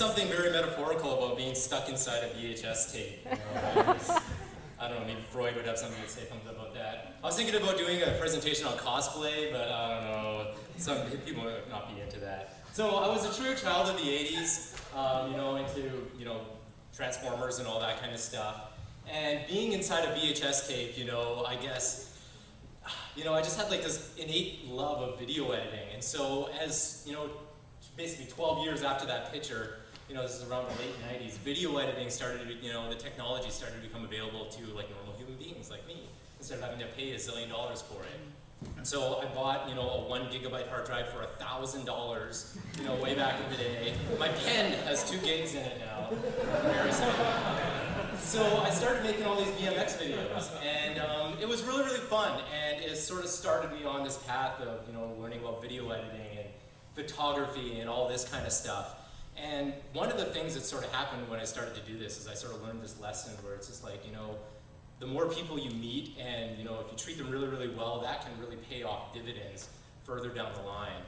something very metaphorical about being stuck inside a VHS tape. You know, I don't know, maybe Freud would have something to say about that. I was thinking about doing a presentation on cosplay, but I don't know, some people might not be into that. So I was a true child of the 80s, you know, into, you know, Transformers and all that kind of stuff. And being inside a VHS tape, you know, I guess, you know, I just had like this innate love of video editing. And so as, you know, basically 12 years after that picture, you know, this is around the late 90s, video editing started to, you know, the technology started to become available to like normal human beings like me, instead of having to pay $1 zillion for it. So I bought, you know, a 1 gigabyte hard drive for $1,000, you know, way back in the day. My pen has 2 gigs in it now, embarrassing. So I started making all these BMX videos, and it was really, really fun, and it sort of started me on this path of, you know, learning about video editing and photography and all this kind of stuff. And one of the things that sort of happened when I started to do this is I sort of learned this lesson where it's just like, you know, the more people you meet and, you know, if you treat them really, really well, that can really pay off dividends further down the line.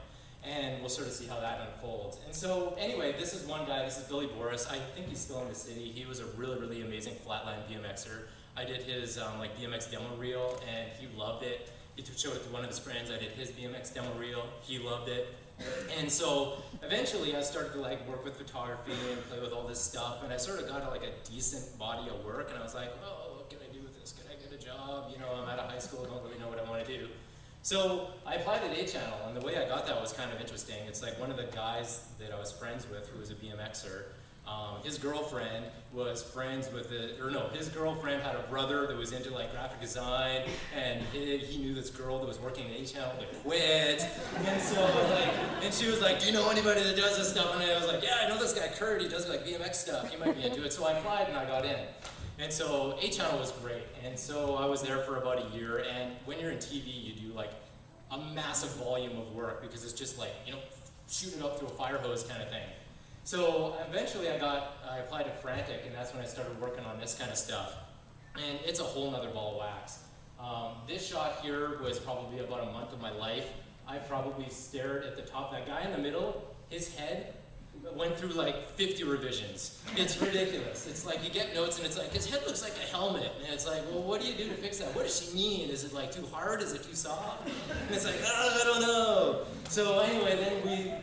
And we'll sort of see how that unfolds. And so anyway, this is one guy, this is Billy Boris. I think he's still in the city. He was a really, really amazing flatline BMXer. I did his like BMX demo reel and he loved it. He showed it to one of his friends. I did his BMX demo reel. He loved it. And so eventually I started to like work with photography and play with all this stuff, and I sort of got like a decent body of work, and I was like, well, what can I do with this? Can I get a job? You know, I'm out of high school, don't really know what I want to do. So I applied at A-Channel, and the way I got that was kind of interesting. It's like one of the guys that I was friends with who was a BMXer, his girlfriend was friends with his girlfriend had a brother that was into like graphic design, and he knew this girl that was working at A-Channel that quit, and so like, and she was like, do you know anybody that does this stuff? And I was like, yeah, I know this guy Kurt, he does like BMX stuff, he might be into it. So I applied and I got in. And so A-Channel was great, and so I was there for about a year, and when you're in TV, you do like a massive volume of work because it's just like, you know, shoot it up through a fire hose kind of thing. So eventually I applied to Frantic, and that's when I started working on this kind of stuff. And it's a whole nother ball of wax. This shot here was probably about a month of my life. I probably stared at the top. That guy in the middle, his head went through like 50 revisions. It's ridiculous. It's like you get notes and it's like, his head looks like a helmet. And it's like, well, what do you do to fix that? What does she mean? Is it like too hard? Is it too soft? And it's like, oh, I don't know. So anyway, then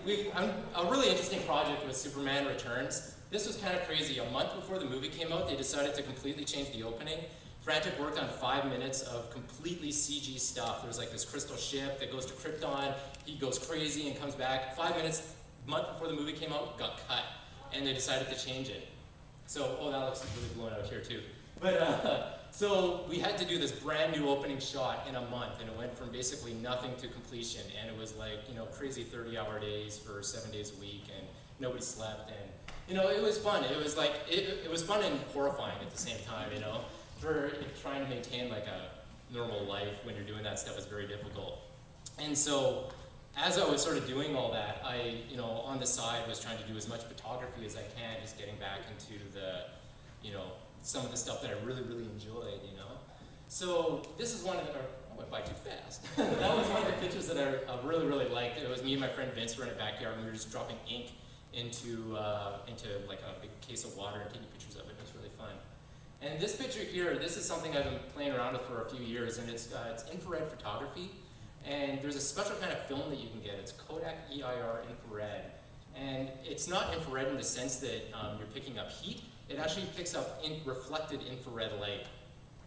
a really interesting project was Superman Returns. This was kind of crazy. A month before the movie came out, they decided to completely change the opening. Frantic worked on 5 minutes of completely CG stuff. There's like this crystal ship that goes to Krypton. He goes crazy and comes back. 5 minutes, a month before the movie came out, got cut. And they decided to change it. So, oh, that looks really blown out here too. But, so we had to do this brand new opening shot in a month, and it went from basically nothing to completion. And it was like, you know, crazy 30-hour days for 7 days a week, and nobody slept. And, you know, it was fun. It was like, it was fun and horrifying at the same time, you know. For trying to maintain like a normal life when you're doing that stuff is very difficult. And so as I was sort of doing all that, I, you know, on the side was trying to do as much photography as I can, just getting back into the, you know, some of the stuff that I really, really enjoyed, you know. So this is one of the, I went by too fast. That was one of the pictures that I really, really liked. It was me and my friend Vince were in a backyard and we were just dropping ink into like a big case of water and taking pictures of it. It was really fun. And this picture here, this is something I've been playing around with for a few years, and it's infrared photography. And there's a special kind of film that you can get. It's Kodak EIR infrared. And it's not infrared in the sense that you're picking up heat. It actually picks up reflected infrared light.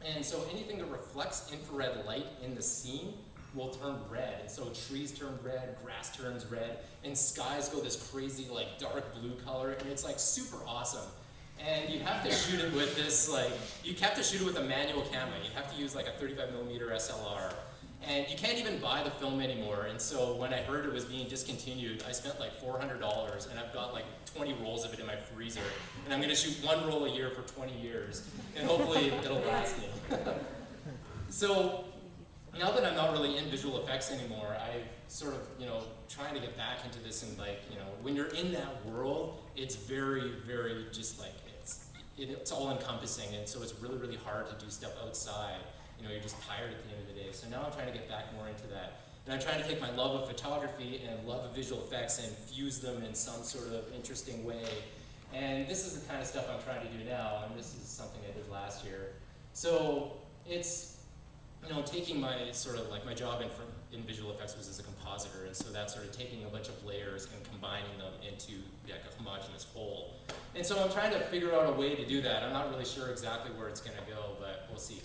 And so anything that reflects infrared light in the scene will turn red. And so trees turn red, grass turns red, and skies go this crazy like dark blue color, and it's like super awesome. And you have to shoot it with this, like, you have to shoot it with a manual camera. You have to use like a 35mm SLR. And you can't even buy the film anymore. And so when I heard it was being discontinued, I spent like $400, and I've got like 20 rolls of it in my freezer. And I'm gonna shoot 1 roll a year for 20 years. And hopefully it'll last me. So now that I'm not really in visual effects anymore, I've sort of, you know, trying to get back into this, and like, you know, when you're in that world, it's very, very just like, it's all encompassing, and so it's really, really hard to do stuff outside. You know, you're just tired at the end of the day. So now I'm trying to get back more into that. And I'm trying to take my love of photography and love of visual effects and fuse them in some sort of interesting way. And this is the kind of stuff I'm trying to do now, and this is something I did last year. So it's, you know, taking my sort of like my job in visual effects was as a compositor, and so that's sort of taking a bunch of layers and combining them into like a homogeneous whole. And so I'm trying to figure out a way to do that. I'm not really sure exactly where it's going to go, but we'll see.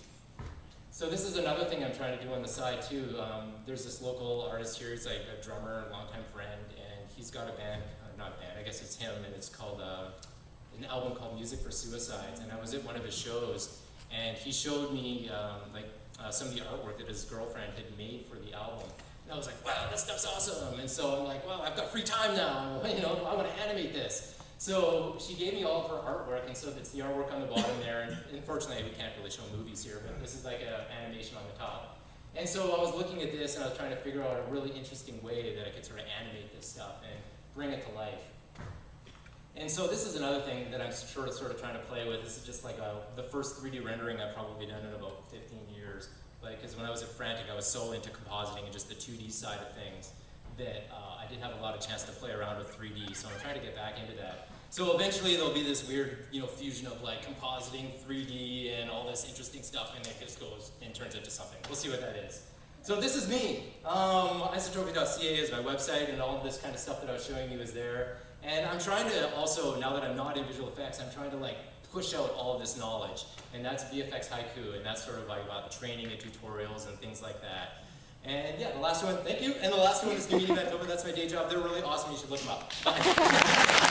So this is another thing I'm trying to do on the side too. There's this local artist here. He's like a drummer, a longtime friend, and he's got a band, not a band, I guess it's him, and it's called an album called Music for Suicides. And I was at one of his shows, and he showed me some of the artwork that his girlfriend had made for the album. And I was like, wow, that stuff's awesome. And so I'm like, well, I've got free time now. You know, I want to animate this. So she gave me all of her artwork, and so it's the artwork on the bottom there. And unfortunately, we can't really show movies here, but this is like an animation on the top. And so I was looking at this, and I was trying to figure out a really interesting way that I could sort of animate this stuff and bring it to life. And so this is another thing that I'm sort of trying to play with. This is just like the first 3D rendering I've probably done in about 15 years. Like, because when I was at Frantic, I was so into compositing and just the 2D side of things that I didn't have a lot of chance to play around with 3D, so I'm trying to get back into that. So eventually there'll be this weird, you know, fusion of like compositing, 3D, and all this interesting stuff, and it just goes and turns into something. We'll see what that is. So this is me. Isotropy.ca is my website, and all of this kind of stuff that I was showing you is there. And I'm trying to also, now that I'm not in visual effects, I'm trying to like push out all of this knowledge. And that's VFX Haiku, and that's sort of like about training and tutorials and things like that. And yeah, the last one, thank you. And the last one is Community Manitoba. That's my day job. They're really awesome. You should look them up. Bye.